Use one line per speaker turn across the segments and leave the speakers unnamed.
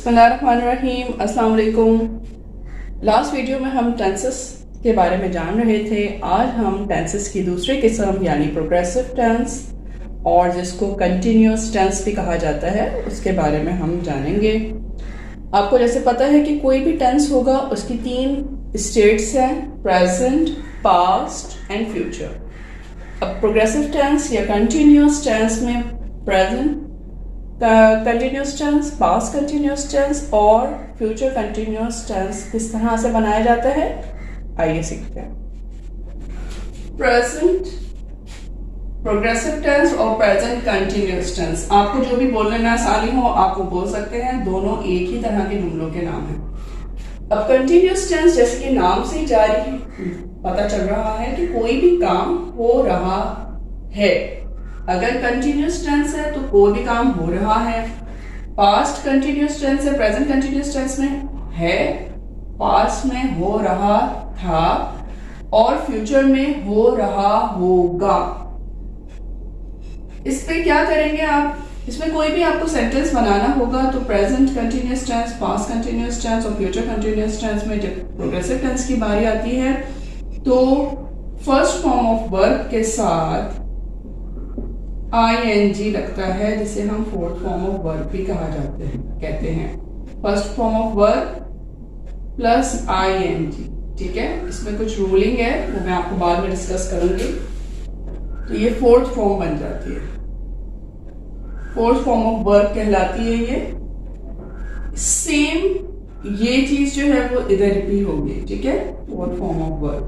बिस्मिल्लाहिर्रहमानिर्रहीम, अस्सलाम वालेकुम। लास्ट वीडियो में हम टेंसेस के बारे में जान रहे थे। आज हम टेंसेस की दूसरी किस्म यानी प्रोग्रेसिव टेंस और जिसको कंटिन्यूअस टेंस भी कहा जाता है उसके बारे में हम जानेंगे। आपको जैसे पता है कि कोई भी टेंस होगा उसकी तीन स्टेट्स हैं, प्रेजेंट, पास्ट एंड फ्यूचर। अब प्रोग्रेसिव टेंस या कंटिन्यूअस टेंस में present continuous tense, past continuous tense और फ्यूचर कंटिन्यूअस टेंस किस तरह से बनाया जाता है, आइए सीखते हैं। प्रेजेंट प्रोग्रेसिव टेंस और प्रेजेंट कंटिन्यूअस टेंस, आपको जो भी बोलने में आसानी हो आप वो बोल सकते हैं, दोनों एक ही तरह के जुमलों के नाम हैं। अब कंटिन्यूअस टेंस जैसे कि नाम से जारी पता चल रहा है कि कोई भी काम हो रहा है। अगर कंटिन्यूअस टेंस है तो कोई भी काम हो रहा है। पास्ट कंटिन्यूअस टेंस है, प्रेजेंट कंटिन्यूअस टेंस में है, पास्ट में हो रहा था और फ्यूचर में हो रहा होगा। इस पे क्या करेंगे आप, इसमें कोई भी आपको सेंटेंस बनाना होगा तो present continuous tense, past continuous tense और फ्यूचर कंटिन्यूअस टेंस में जब प्रोग्रेसिव टेंस की बारी आती है तो फर्स्ट फॉर्म ऑफ वर्ब के साथ ing लगता है, जिसे हम फोर्थ फॉर्म ऑफ वर्ब भी कहते हैं। First form of verb plus ing, ठीक है। इसमें कुछ रूलिंग है वो मैं आपको बाद में डिस्कस करूंगी। तो ये फोर्थ फॉर्म बन जाती है, फोर्थ फॉर्म ऑफ वर्ब कहलाती है ये। सेम ये चीज जो है वो इधर भी होगी, ठीक है, फोर्थ फॉर्म ऑफ वर्ब।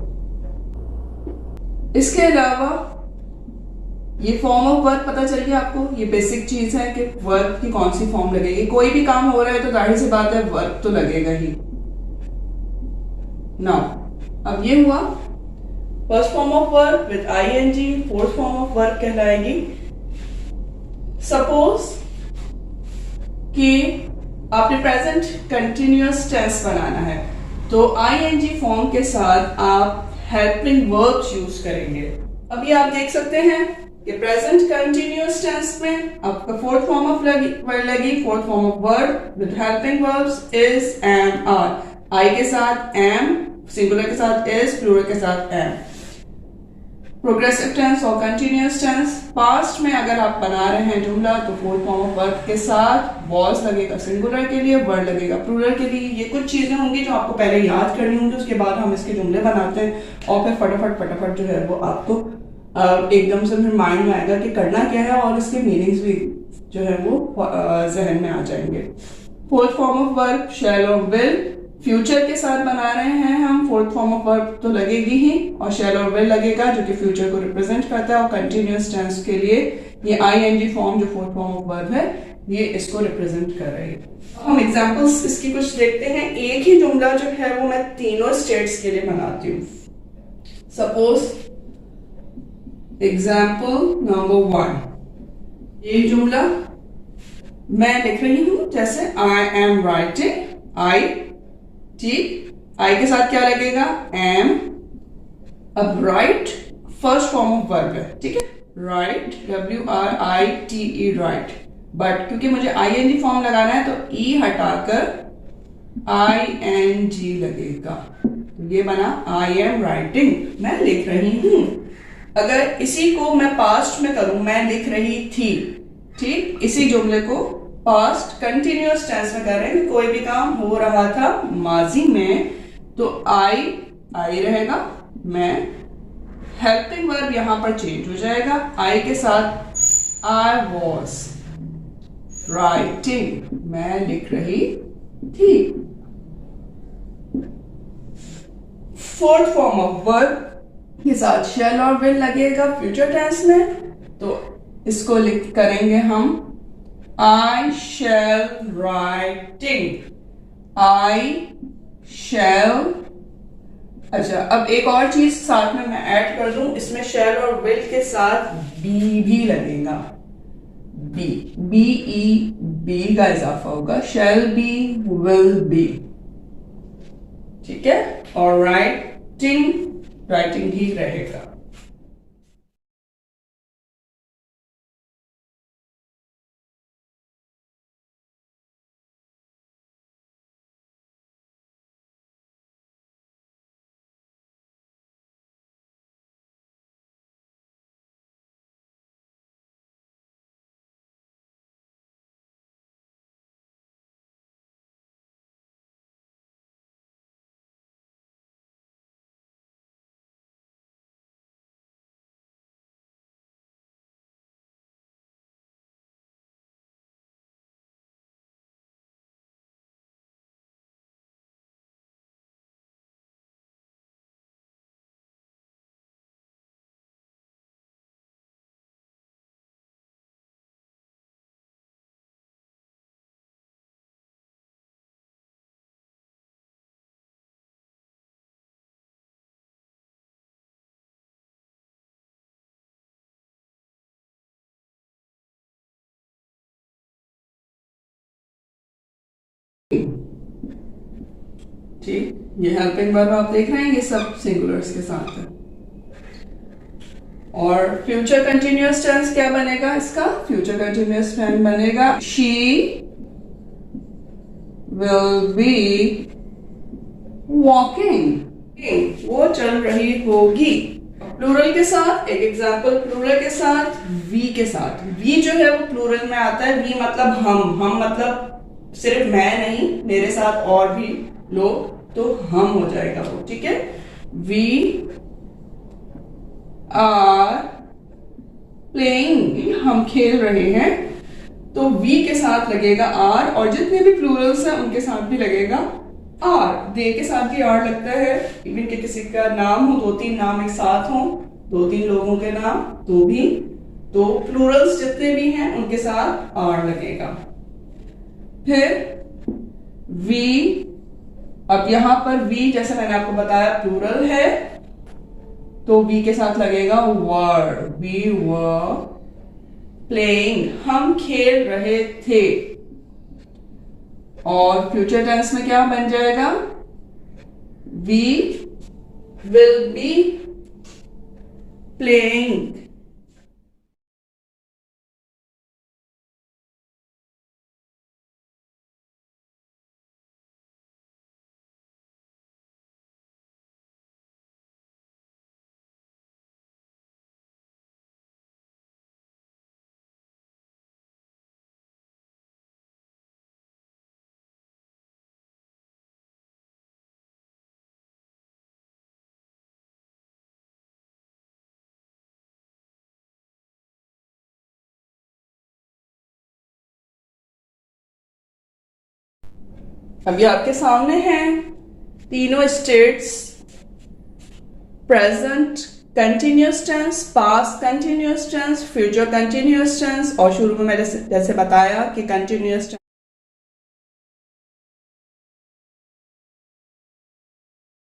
इसके अलावा ये फॉर्म ऑफ वर्ब पता चल गया आपको, ये बेसिक चीज है कि वर्ब की कौन सी फॉर्म लगेगी। कोई भी काम हो रहा है तो जाहिर सी बात है वर्ब तो लगेगा ही। नाउ अब ये हुआ first form of verb with ing, fourth form of verb कहलाएगी। सपोज कि आपने प्रेजेंट कंटिन्यूअस टेंस बनाना है तो ing फॉर्म के साथ आप हेल्पिंग वर्ब्स यूज करेंगे। अभी आप देख सकते हैं कि प्रेजेंट कंटिन्यूअस टेंस में आपका फोर्थ फॉर्म ऑफ वर्ब लगी, fourth form of verb with helping verbs is, am, are. I के साथ एम, सिंगुलर के साथ इज, प्लूरल के साथ एम। प्रोग्रेसिव टेंस और कंटिन्यूअस टेंस, पास्ट में अगर आप बना रहे हैं जुमला तो फोर्थ फॉर्म ऑफ वर्ब के साथ वॉज लगेगा सिंगुलर के लिए, वर्ड लगेगा प्लूरल के लिए। ये कुछ चीजें होंगी जो आपको पहले याद करनी होंगी, उसके बाद हम इसके जुमले बनाते हैं और फिर फटाफट जो है वो आपको एकदम से फिर माइंड में आएगा कि करना क्या है और इसके मीनिंग्स भी जो है वो जहन में आ जाएंगे। फोर्थ फॉर्म ऑफ वर्ब शैल और विल, फ्यूचर के साथ बना रहे हैं हम, फोर्थ फॉर्म ऑफ वर्ब तो लगेगी ही और शैल और विल लगेगा जो कि फ्यूचर को रिप्रेजेंट करता है। और कंटिन्यूअस टेंस के लिए ये ing फॉर्म जो फोर्थ फॉर्म ऑफ वर्ब है ये इसको रिप्रेजेंट कर रही है। हम एग्जांपल्स इसकी कुछ देखते हैं। एक ही जुमला जो है वो मैं तीनों स्टेट्स के लिए बनाती हूँ। सपोज एग्जाम्पल नंबर 1, ये जुमला मैं लिख रही हूं जैसे आई एम राइटिंग, आई, ठीक, आई के साथ क्या लगेगा, एम। अब right first form of verb है, ठीक है, राइट, WRITE, राइट। बट क्योंकि मुझे ing फॉर्म लगाना है तो ई हटाकर ING लगेगा, तो ये बना आई एम राइटिंग, मैं लिख रही हूं। अगर इसी को मैं पास्ट में करूं, मैं लिख रही थी, ठीक, इसी जुमले को पास्ट कंटिन्यूअस टेंस में कर रहे हैं, कोई भी काम हो रहा था माजी में तो आई रहेगा, मैं, हेल्पिंग वर्ब यहां पर चेंज हो जाएगा, आई के साथ आई वॉज राइटिंग, मैं लिख रही थी। फोर्थ फॉर्म ऑफ वर्ब के साथ शैल और विल लगेगा फ्यूचर टेंस में, तो इसको लिख करेंगे हम आई शैल राइटिंग, आई शैल। अच्छा, अब एक और चीज साथ में मैं ऐड कर दूं, इसमें शैल और विल के साथ बी भी लगेगा, बी का इजाफा होगा, शैल बी, विल बी, ठीक है, और राइटिंग ही रहेगा। ठीक, ये हेल्पिंग वर्ब आप देख रहे हैं, ये सब सिंगुलर्स के साथ है। और फ्यूचर कंटिन्यूअस टेंस क्या बनेगा इसका? फ्यूचर कंटिन्यूअस टेंस बनेगा शी विल बी वॉकिंग, वो चल रही होगी। प्लूरल के साथ एक एग्जाम्पल, प्लूरल के साथ वी के साथ। वी जो है वो प्लूरल में आता है, वी मतलब हम मतलब सिर्फ मैं नहीं, मेरे साथ और भी लोग, तो हम हो जाएगा वो, ठीक है। वी आर प्लेइंग, हम खेल रहे हैं, तो वी के साथ लगेगा आर, और जितने भी प्लूरल्स हैं उनके साथ भी लगेगा आर। दे के साथ भी आर लगता है, इवन के किसी का नाम हो, 2-3 नाम एक साथ हो, 2-3 लोगों के नाम, तो भी, तो प्लूरल्स जितने भी हैं उनके साथ आर लगेगा। फिर वी, अब यहां पर वी जैसे मैंने आपको बताया प्लूरल है, तो वी के साथ लगेगा वर, वी वर प्लेइंग, हम खेल रहे थे। और फ्यूचर टेंस में क्या बन जाएगा? We will be playing. अभी आपके सामने हैं तीनों states, present continuous tense, past continuous tense, future continuous tense, और शुरू में मैंने जैसे बताया कि कंटिन्यूअस